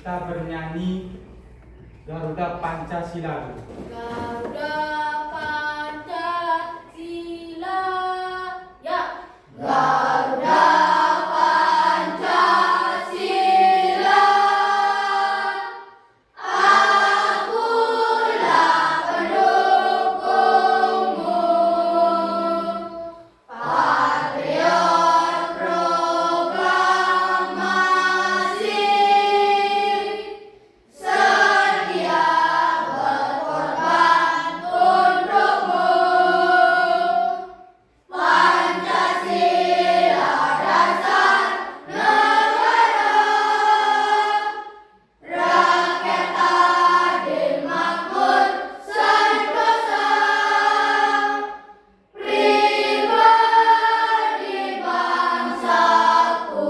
kita bernyanyi Garuda Pancasila dulu. Garuda Pancasila, ya. Garuda Pancasila, akulah pendukungmu, patriot proklamasi, sedia berkorban untukmu. Pancasila dasar negara, rakyat adil makmur sentosa, pribadi bangsaku.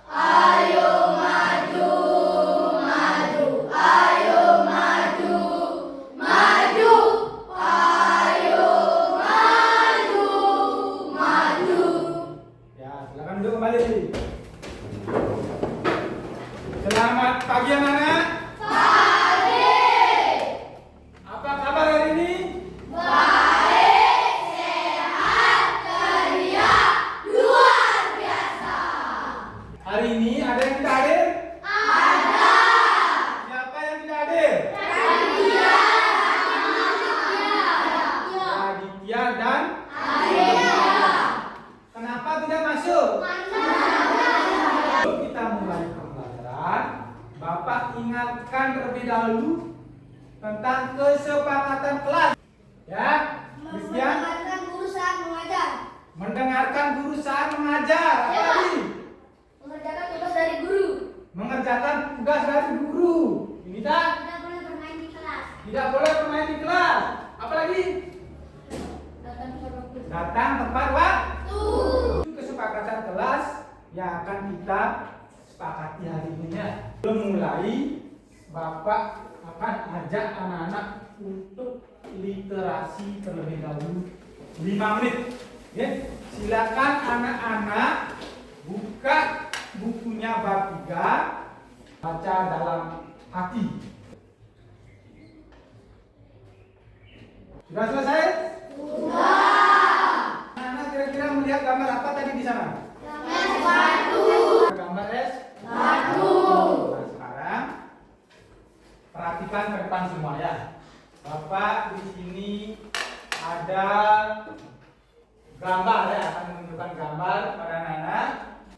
Ayo maju, maju, ayo maju, maju, ayo maju, maju. Ya, silakan duduk kembali. Selamat pagi anak-anak. Pagi. Apa kabar hari ini? Baik, sehat, ceria, luar biasa. Hari ini ada yang tidak hadir? Ada. Siapa yang tidak hadir? Raditya. Raditya dan Arya. kenapa tidak masuk? Sebelum kita mulai pembelajaran, Bapak ingatkan terlebih dahulu tentang kesepakatan kelas. Ya, Christian, Mendengarkan guru saat mengajar. mendengarkan guru saat mengajar. Apa Ya. lagi? Mengerjakan tugas dari guru. Mengerjakan tugas dari guru. Ini tak? Tidak boleh bermain di kelas. Tidak boleh bermain di kelas. Apalagi Datang ke waktu. datang tepat waktu. Tuh. Itu kesepakatan kelas yang akan kita sepakati hari ini ya. Sebelum mulai, Bapak akan ajak anak-anak untuk literasi terlebih dahulu 5 menit. Ya. Silakan anak-anak buka bukunya bab 3, baca dalam hati. Sudah selesai? Anak-anak kira-kira melihat gambar apa tadi di sana? Es batu. Gambar es Batu. Nah, sekarang perhatikan ke depan semua ya. Bapak di sini ada gambar ya, akan menunjukkan gambar pada anak-anak.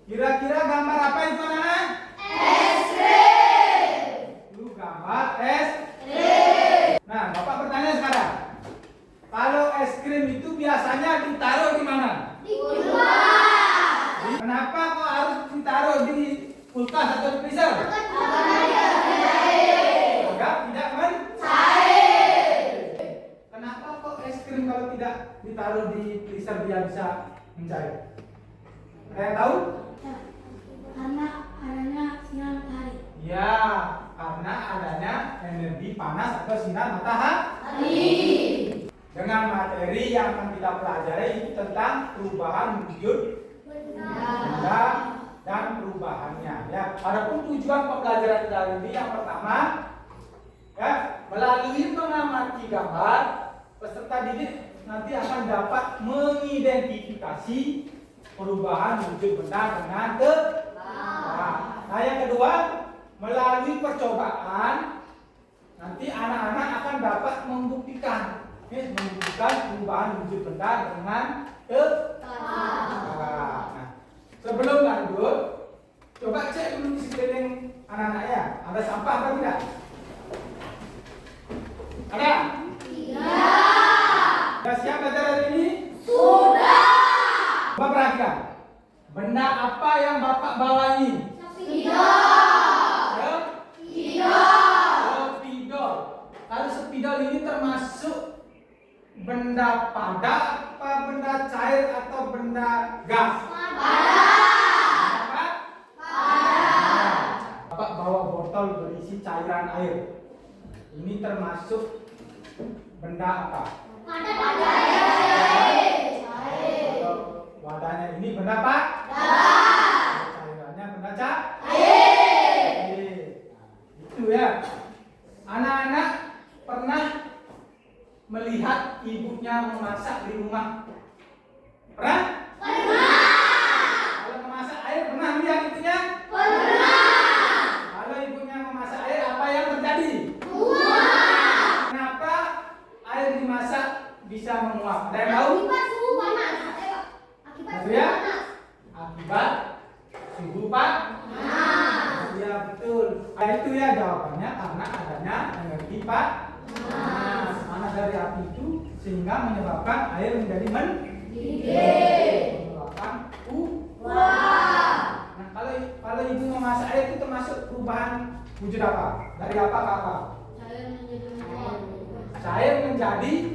Kira-kira gambar apa itu anak-anak? Es krim. Itu gambar es. Krim. Nah, Bapak bertanya sekarang. Kalau es krim itu biasanya ditaruh di mana? Di kulkas. Kenapa kok harus ditaruh di kulkas atau di freezer? Agar tidak Cair. Kenapa kok es krim kalau tidak ditaruh di freezer dia bisa mencair? Ada yang tahu? Karena adanya sinar matahari. Ya, karena adanya energi panas atau sinar matahari. Dengan materi yang akan kita pelajari tentang perubahan wujud benda dan perubahannya. Ya, adapun tujuan pembelajaran kita hari ini yang pertama, ya, melalui mengamati gambar, peserta didik nanti akan dapat mengidentifikasi perubahan wujud benda dengan tempat. Nah, yang kedua, melalui percobaan nanti anak-anak akan dapat membuktikan perubahan wujud benda dengan tempat. Nah, sebelum lanjut, coba cek dulu di sekeliling anak-anaknya, ada sampah atau tidak? Ada? Sudah siap belajar hari ini? Sudah. Coba perhatikan. Benda apa yang Bapak bawa ini? Spidol. Lalu spidol ini termasuk benda padat, apa benda cair atau benda gas? Padat. Bapak bawa botol berisi cairan air. Ini termasuk benda apa? Wadahnya ini benda apa? Cairannya benda cair. ibunya memasak di rumah? Pernah? Kalau memasak air pernah lihat ibunya? Kalau ibunya memasak air, apa yang terjadi? Kenapa air dimasak bisa menguap? Ada yang tahu? Betul ya? Akibat suhu panas. Ya betul. Itu ya jawabannya, karena adanya energi panas. Panas dari api itu sehingga menyebabkan air menjadi menyebabkan uap. Nah, kalau ibu memasak air itu termasuk perubahan wujud apa? Dari apa ke apa? Cair menjadi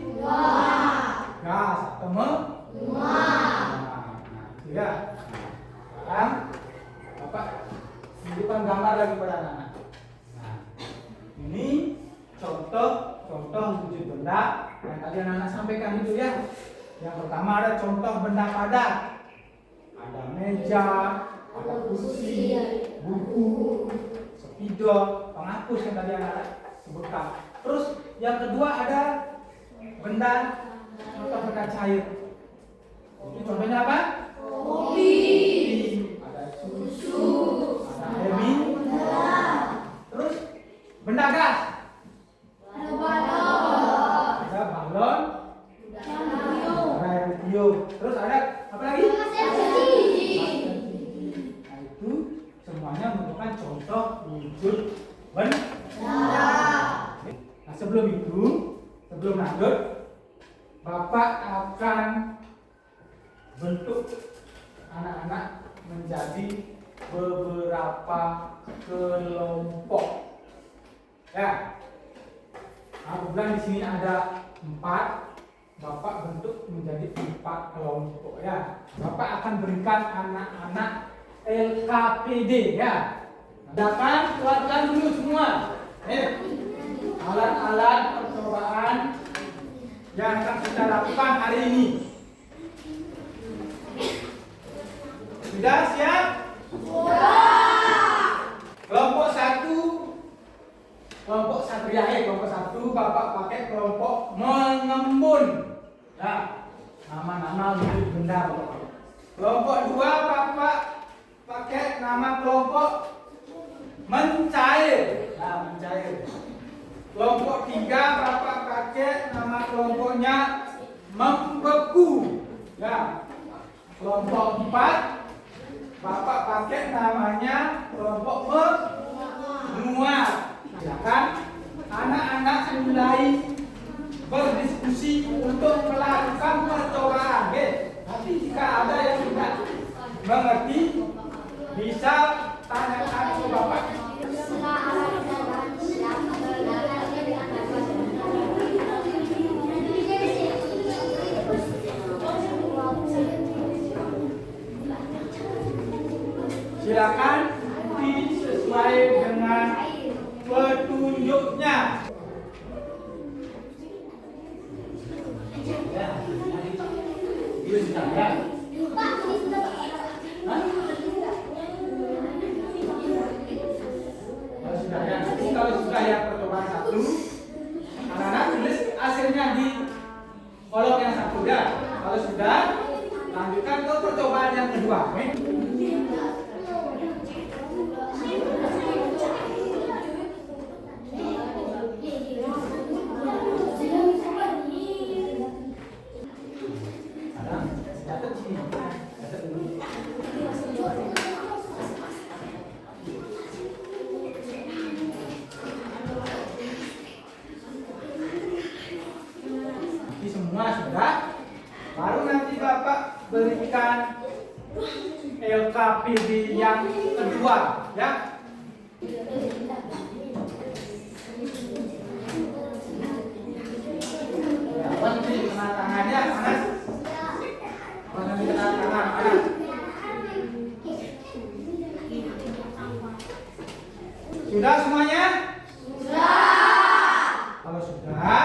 gas atau menguap. Nah, itu ya. Sekarang Bapak tunjukkan gambar lagi pada anak-anak. Nah, ini contoh wujud benda yang tadi anak-anak sampaikan itu ya. Yang pertama ada contoh benda padat. Ada meja, ada kursi, buku, spidol, penghapus yang tadi anak-anak sebutkan. Terus yang kedua ada contoh benda cair. Ini contohnya apa? Kopi. Ada susu. Ada air mineral. Terus benda gas. Ada balon. Ada air liur. Terus ada apa lagi? Nah, itu semuanya merupakan contoh wujud benda. Nah, sebelum lanjut, Bapak akan bentuk anak-anak menjadi beberapa kelompok. Ya. Nah, kebetulan di sini ada 4. Bapak bentuk menjadi 4 kelompok ya. Bapak akan berikan anak-anak LKPD ya. Silakan keluarkan dulu semua. Alat-alat percobaan yang akan kita lakukan hari ini. Sudah siap? Kelompok 1 kelompok 1 Bapak pakai kelompok mengembun. Ya, nama-nama wujud benda Bapak. Kelompok 2 Bapak pakai nama kelompok mencair. Nah, mencair. Kelompok 3 Bapak pakai nama kelompoknya membeku. Ya. Kelompok 4 Bapak pakai namanya kelompok menguap. Silakan anak-anak mulai berdiskusi untuk melakukan percobaan. Tapi jika ada yang tidak mengerti, bisa tanyakan ke Bapak. Silakan sesuai dengan petunjuknya. Ya, ini sudah ya. Kalau sudah ya percobaan 1, anak-anak tulis hasilnya di kolom yang 1 ya. Kalau sudah, lanjutkan ke percobaan yang kedua. Semua sudah, baru nanti Bapak berikan LKPD yang kedua ya. Apa nanti kena tangannya panas? Apa nanti kena tangan panas? Sudah semuanya? Kalau sudah,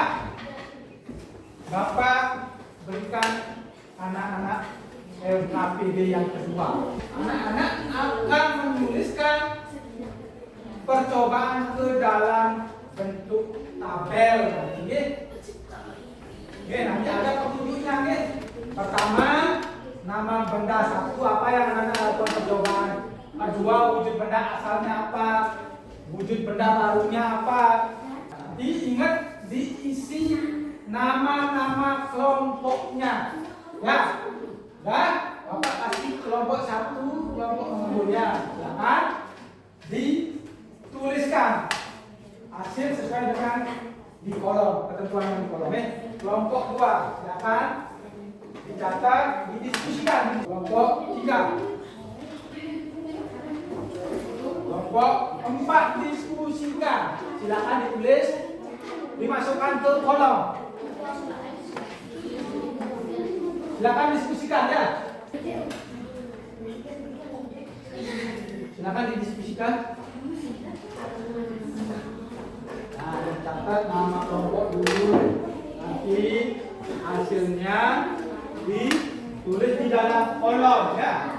Bapak berikan anak-anak LKPD yang kedua. Anak-anak akan menuliskan percobaan ke dalam bentuk tabel. Oke, nanti ada petunjuknya nih. Pertama, nama benda satu apa yang anak-anak lakukan percobaan. Kedua, wujud benda asalnya apa. Wujud benda barunya apa. Nanti ingat diisi nama-nama kelompoknya. Ya, dan Bapak kasih kelompok satu, kelompok nomor ya. Silakan dituliskan hasil sesuai dengan di kolom ketentuan yang di kolom. Kelompok 2 silakan dicatat, didiskusikan. Kelompok 3, kelompok 4 diskusikan. Silakan ditulis, dimasukkan ke kolom. Silakan diskusikan ya. Silakan didiskusikan. Nah, catat nama kelompok dulu. Nanti hasilnya ditulis di dalam kolom ya.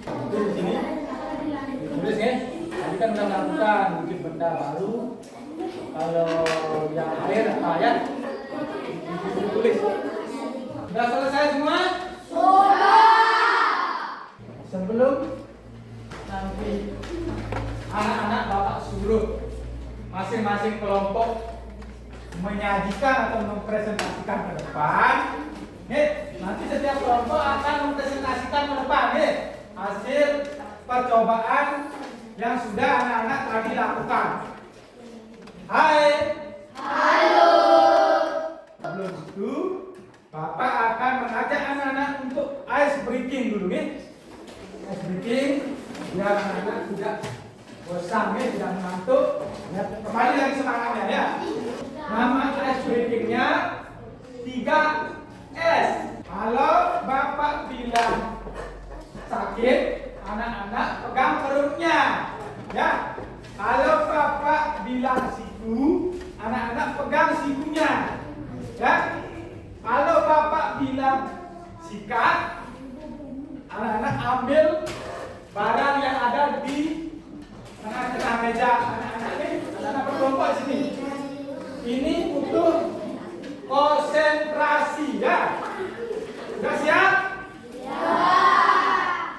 Oke, di sini ditulis ya. Tadi kan udah melakukan wujud benda baru. Kalau yang air apa ya? Ditulis. Sudah selesai semua? Sebelum nanti anak-anak Bapak suruh masing-masing kelompok menyajikan atau mempresentasikan ke depan. Nanti setiap kelompok akan mempresentasikan ke depan hasil percobaan yang sudah anak-anak tadi lakukan. Hai. Halo. Sebelum itu, Bapak akan mengajak anak-anak untuk ice breaking dulu Ice breaking biar anak-anak tidak bosan tidak mengantuk. Ya, kembali lagi semangatnya ya. Nama ice breakingnya 3S. Kalau Bapak bilang sakit, anak-anak pegang perutnya. Ya. Kalau Bapak bilang siku, anak-anak pegang sikunya. Ya. Kalau Bapak bilang sikat, anak-anak ambil barang yang ada di tengah-tengah meja. Anak-anak berkelompok sini. Ini butuh konsentrasi ya. Sudah siap? Ya.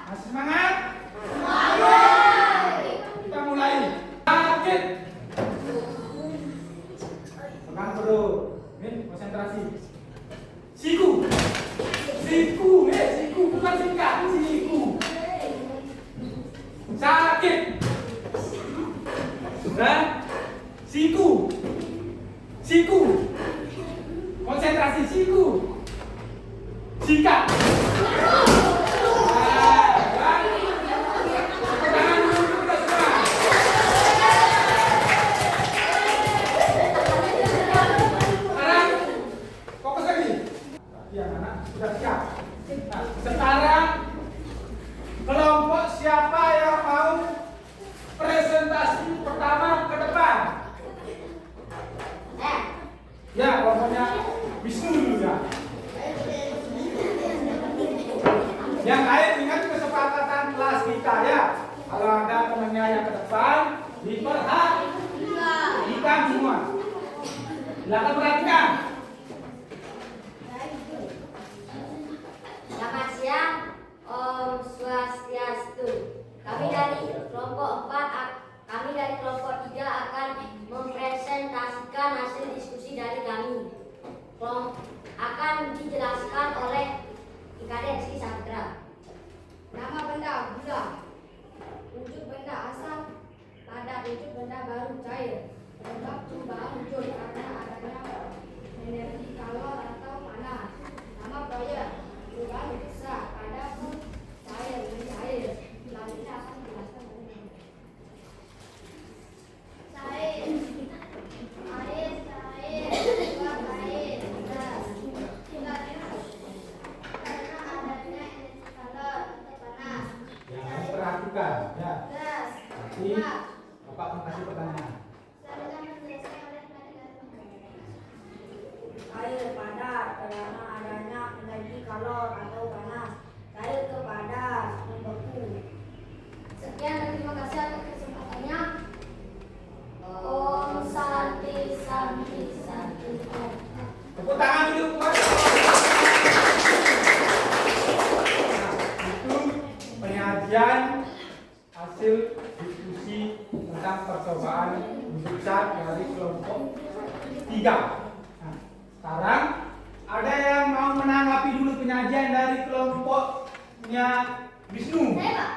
Masih semangat? Semangat. Kita mulai. Sakit. Pegang perut. Konsentrasi. Siku. Siku bukan sikat, siku. Sakit. Sudah. Siku. Konsentrasi siku. Sikat. Sudah siap. Nah, sekarang kelompok siapa yang mau presentasi pertama ke depan? Ya, kelompoknya Wisnu dulu ya. Yang lain ingat kesepakatan kelas kita ya. Kalau ada temannya yang ke depan, diperhatikan semua. Silakan perhatikan. Selamat siang, Om Swastiastu. Kami dari kelompok 3 akan mempresentasikan hasil diskusi dari kami. Akan dijelaskan oleh IKD Rizky Saputra. Nama benda gula, wujud benda asal, tanda wujud benda baru cair, penyebab perubahan wujud karena adanya energi kalor atau panas. Nama proyek perubahan wujud sah, pada pun cair menjadi air. Selanjutnya akan dijelaskan oleh Perhatikan ya. Nanti Bapak akan kasih pertanyaan. air padat karena adanya energi kalor atau panas. Cair ke padat membeku. Sekian dan terima kasih atas kesempatannya. Om penyajian hasil diskusi tentang percobaan wujud zat dari kelompok 3. Nah, sekarang ada yang mau menanggapi dulu penyajian dari kelompoknya Wisnu? Saya, Pak.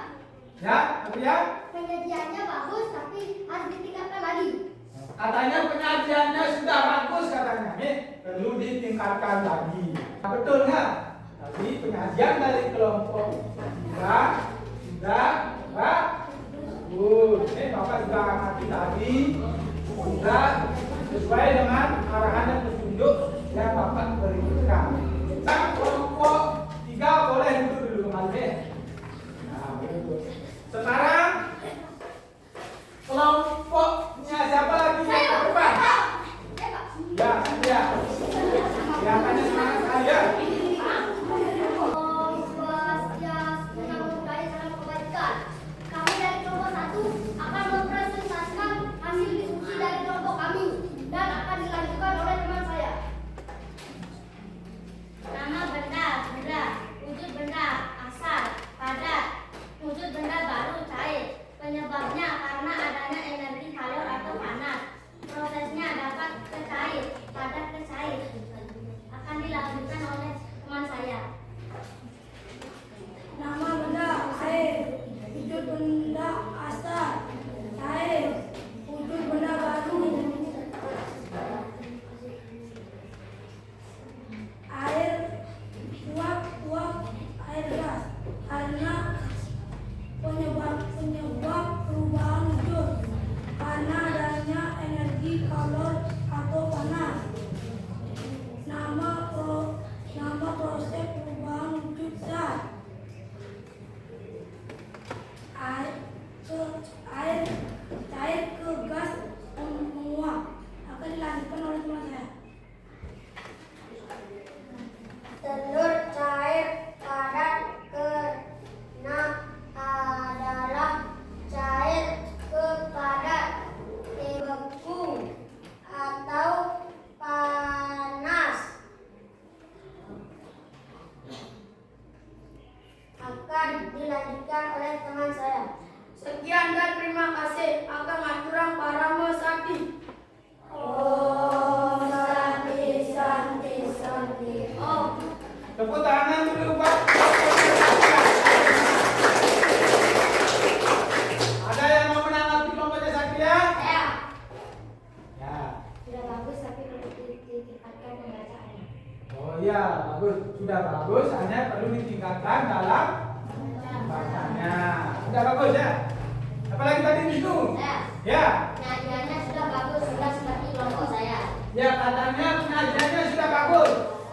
Ya, apa ya? Penyajiannya bagus tapi harus ditingkatkan lagi. Katanya penyajiannya sudah bagus katanya. Perlu ditingkatkan lagi. Nah, betul nggak? Tadi penyajian dari kelompok 3 sudah bagus. Bapak juga amati tadi sudah sesuai dengan arahan dan petunjuk yang Bapak berikan. Nah, kelompok 3 boleh duduk dulu kembali. Nah, betul. Sekarang kelompoknya siapa lagi? Saya, Depan. Pak. Saya, Pak. Ya, saya. Yang tanya semangat saya. Om Swastiastu, Namo Buddhaya, Salam Kebajikan. Kami dari kelompok 1 akan mempresentasikan hasil diskusi dari kelompok kami dan akan dilanjutkan oleh teman saya. Nama benda, wujud benda, asal, padat, wujud benda baru, cair. Penyebabnya karena adanya energi kalor atau panas. Prosesnya dapat ke cair, padat ke cair. Akan dilanjutkan oleh teman saya. Nama benda air, wujud benda asal, air, wujud benda baru, air, uap, air gas, karena penyebab perubahan wujud, karena adanya energi kalor atau panas. Nama proses perubahan wujud zat. Air cair ke gas menguap. Akan dilanjutkan oleh teman saya. Telur cair padat kena adalah cair ke padat, beku atau panas. Akan dilanjutkan oleh teman saya. Sekian dan terima kasih. Agam Aturang Parama Sakti. Om Santi Santi Santi Om. Tepuk tangan dulu Pak. Ada yang mau menanggapi kelompoknya Satria? Saya. Ya. Sudah bagus tapi perlu ditingkatkan pembacaannya. Oh iya, bagus. Sudah bagus, hanya perlu ditingkatkan dalam bacanya. Sudah bagus ya? Apalagi tadi Wisnu? Saya. Ya. Penyajiannya sudah bagus, sudah seperti kelompok saya. Ya, katanya pengajiannya sudah bagus.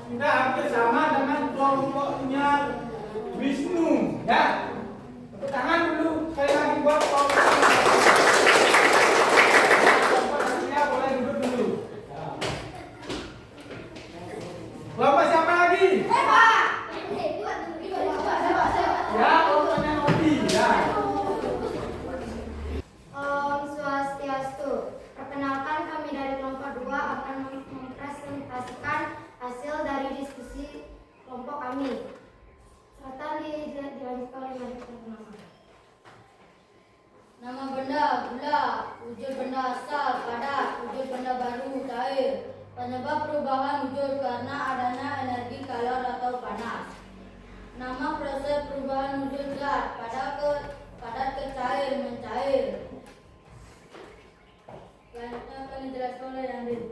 Sudah hampir sama dengan kelompoknya Wisnu. Ya. Tepuk tangan dulu. Sekali lagi buat kelompok. Kelompok Satria boleh duduk dulu. Ya. Kelompok siapa lagi? Pak. Ya, kelompoknya Nobi. Ya. Om Swastiastu. Perkenalkan, kami dari kelompok 2 akan mempresentasikan hasil dari diskusi kelompok kami. Serta dilanjutkan oleh Mari Perkenalkan. Nama benda, gula, wujud benda asal, padat, wujud benda baru, cair. Penyebab perubahan wujud karena adanya energi kalor atau panas. Nama proses perubahan wujud zat, padat ke cair, mencair. Selanjutnya akan dijelaskan oleh Andin.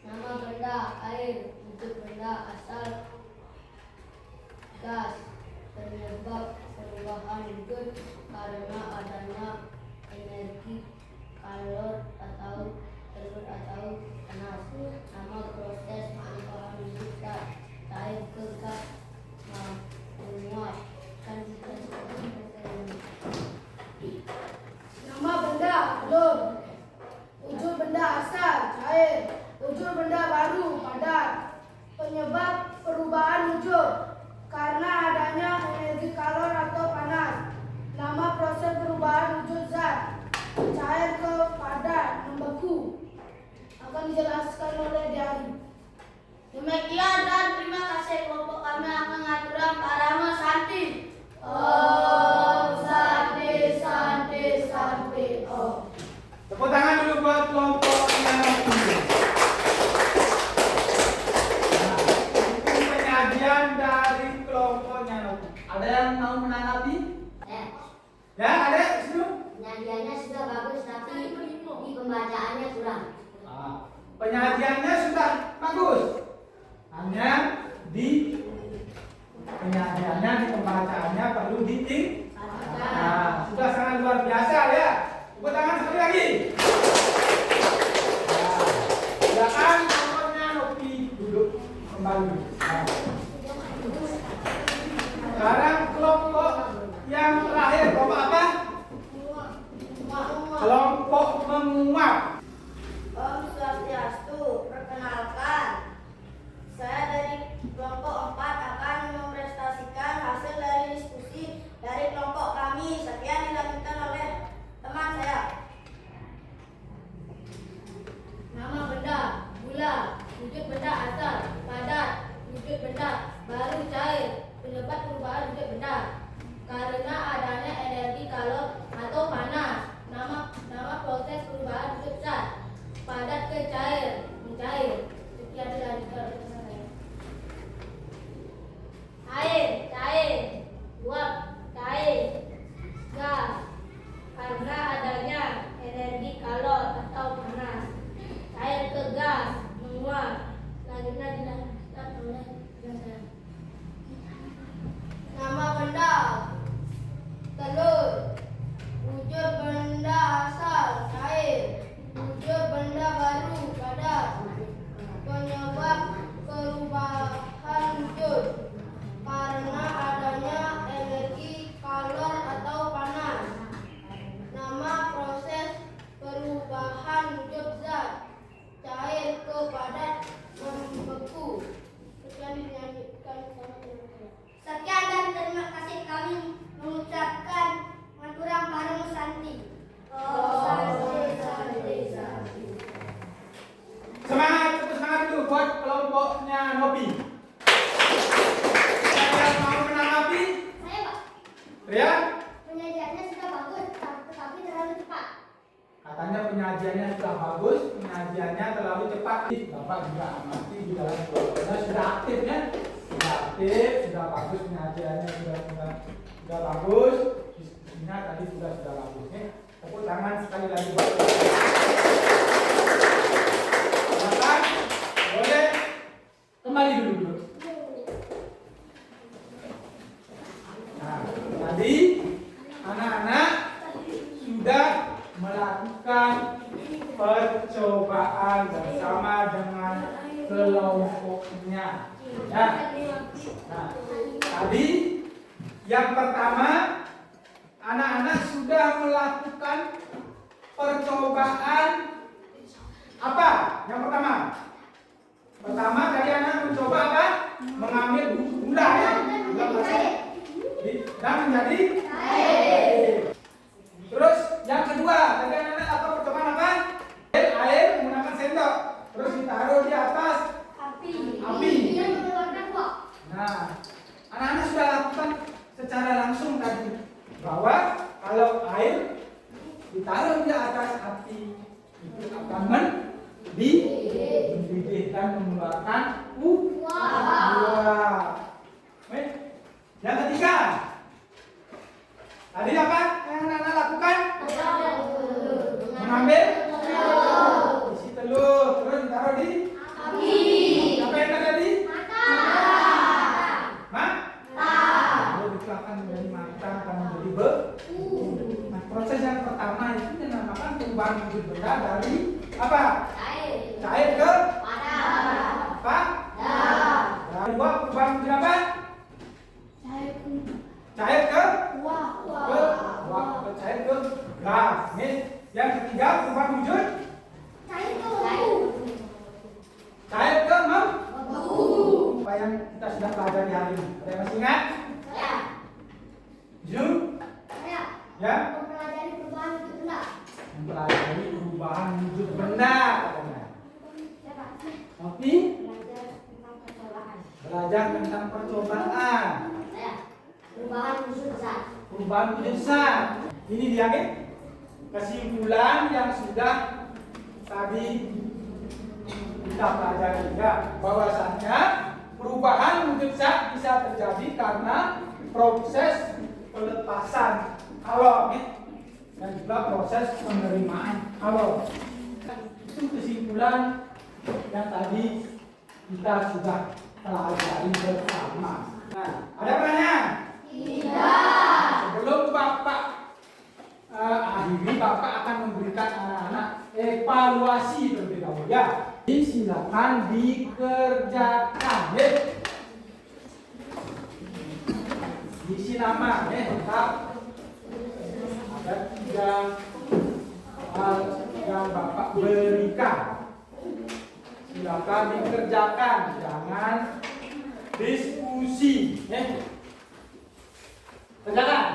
Nama benda, air, wujud benda asal, gas. Penyebab perubahan wujud karena adanya energi kalor atau tersebut atau panas. Nama proses perubahan wujud zat, cair ke gas, menguap. Ada yang mau menanggapi? Eh, Ya, ada sini. penyajiannya sudah bagus tapi di pembacaannya kurang. Penyajiannya sudah bagus. Hanya di penyajiannya, di pembacaannya perlu diting. Sudah sangat luar biasa ya. Tepuk tangan sekali lagi. Silakan nomornya Nopi duduk kembali. Sekarang kelompok yang terakhir, kelompok apa? Kelompok menguap. Om Swastiastu, perkenalkan. Saya dari kelompok 4 akan mempresentasikan hasil dari diskusi dari kelompok kami. Sekian dilanjutkan oleh teman saya. Nama benda, gula, wujud benda asal, padat, wujud benda baru, cair, penyebab perubahan wujud benda karena adanya energi kalor atau panas. Nama proses perubahan wujud zat, padat ke cair, mencair. Sekian dilanjutkan oleh teman saya. Air, cair, uap, cair, gas karena adanya energi kalor atau panas. Cair ke gas, menguap. Selanjutnya dilanjutkan oleh teman saya. Nama benda, telur, wujud benda asal, cair, wujud benda baru, padat, penyebab perubahan wujud karena adanya energi kalor atau panas. Nama proses perubahan wujud zat, cair ke padat, membeku. Sekian dinyanyikan sama teman saya. Sekian dan terima kasih kami mengucapkan maturang bareng Santi. Semangat, tepuk semangat dulu buat kelompoknya Nopi. Ada yang mau menanggapi? Saya Pak, Ya? penyajiannya sudah bagus tetapi terlalu cepat. Katanya penyajiannya sudah bagus, penyajiannya terlalu cepat. Bapak juga amati di dalam kelompoknya sudah aktif ya? Sudah aktif, sudah bagus penyajiannya sudah bagus. Diskusinya tadi sudah bagus ya. Tepuk tangan sekali lagi buat silakan, boleh kembali dulu. Nah, tadi anak-anak sudah melakukan percobaan bersama dengan kelompoknya. Ya. Nah, tadi yang pertama anak-anak sudah melakukan percobaan apa? Yang pertama. Pertama tadi anak mencoba apa? Mengambil gula ya. Dan menjadi air. Terus yang kedua, tadi anak-anak apa percobaan apa? Air menggunakan sendok. Terus ditaruh di atas api. Dia mengeluarkan uap. Nah, anak-anak sudah lakukan secara langsung tadi bahwa kalau air ditaruh di atas api itu akan mendidih dan mengeluarkan uap. Yang ketiga, tadi apa yang anak-anak lakukan? Mengambil isi telur, terus ditaruh di Api. apa yang terjadi? Mata. Itu akan menjadi matang, akan menjadi beku. Nah, proses yang pertama itu dinamakan perubahan wujud benda dari apa? Cair ke apa? Dari dua perubahan wujud apa? Cair ke cair ke gas. Nih, yang ketiga perubahan wujud cair ke membeku. Apa yang kita sudah pelajari hari ini? Ada yang masih ingat? Zoom? Ya? Mempelajari perubahan wujud benda. Mempelajari perubahan wujud benda katanya. Oke? Belajar tentang percobaan. Perubahan wujud zat. Perubahan wujud zat. Ini dia kan? Kesimpulan yang sudah tadi kita pelajari ya, bahwasannya perubahan wujud zat bisa terjadi karena proses pelepasan kalor dan juga proses penerimaan kalor. Itu kesimpulan yang tadi kita sudah pelajari bersama. Nah, ada pertanyaan? Tidak. Sebelum Bapak akhiri, Bapak akan memberikan anak-anak evaluasi terlebih dahulu ya. Silakan dikerjakan ya. Isi nama ya, lengkap. Ada 3 hal yang Bapak berikan. Silakan dikerjakan, jangan diskusi ya. Kerjakan.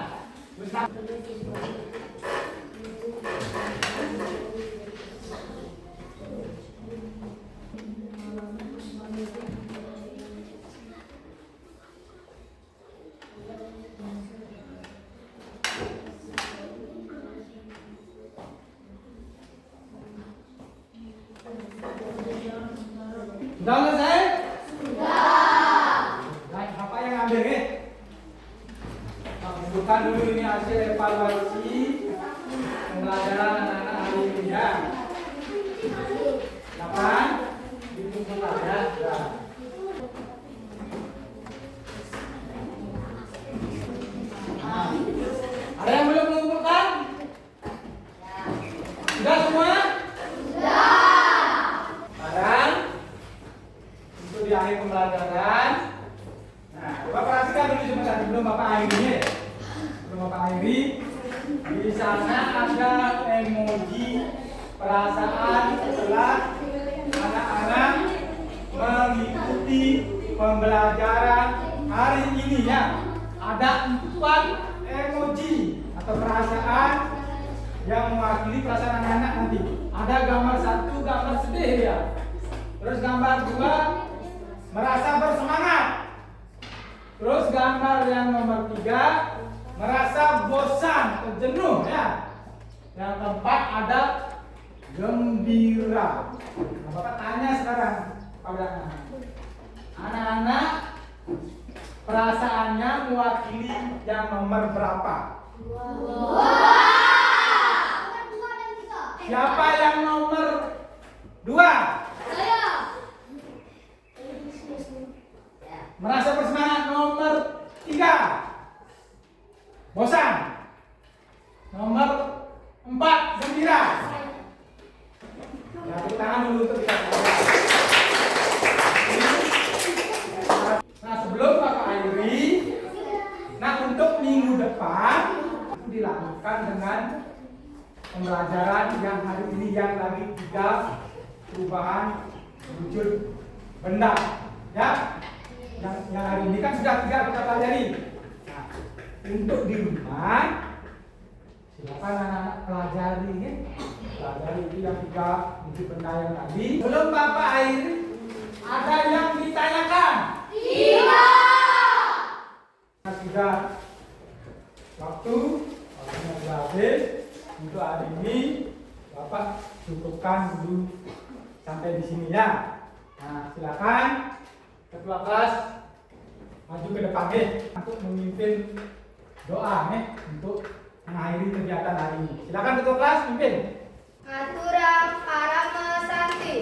Sudah selesai? Sudah. Baik, apa yang ambil ya? Bukan dulu ini hasil evaluasi pembelajaran anak-anak hari ini ya. Silakan dikumpulkan ya. Sudah. Nah, ada yang belum mengumpulkan? Sudah semua? Sekarang untuk di akhir pembelajaran, nah, Bapak perhatikan dulu sebentar sebelum Bapak akhiri. Sebelum Bapak akhiri, di sana ada emoji perasaan setelah anak-anak mengikuti pembelajaran hari ini ya. Ada 4 emoji atau perasaan yang mewakili perasaan anak-anak nanti. Ada gambar 1, gambar sedih ya. Terus gambar 2, merasa bersemangat. Terus gambar yang nomor 3, merasa bosan atau jenuh ya. Yang keempat ada gembira. Nah, Bapak tanya sekarang pada anak-anak, perasaannya mewakili yang nomor berapa? Siapa yang nomor 2? Saya. Merasa bersemangat nomor 3. Bosan. Nomor 4 gembira. Ya, tepuk tangan dulu untuk kita. Nah, sebelum Bapak akhiri, nah untuk minggu depan dilakukan dengan pembelajaran yang hari ini yang lagi 3 perubahan wujud benda ya. Yang hari ini kan sudah 3 kita pelajari. Nah, untuk di rumah silakan anak-anak pelajari ya. Pelajari itu yang 3 wujud benda yang tadi. Belum Bapak akhiri, ada yang ditanyakan? Sudah waktunya sudah habis. Untuk hari ini Bapak cukupkan dulu sampai di sini ya. Nah, silakan ketua kelas maju ke depan untuk memimpin doa untuk mengakhiri kegiatan hari ini. Silakan ketua kelas pimpin. Aturang Parama Santi.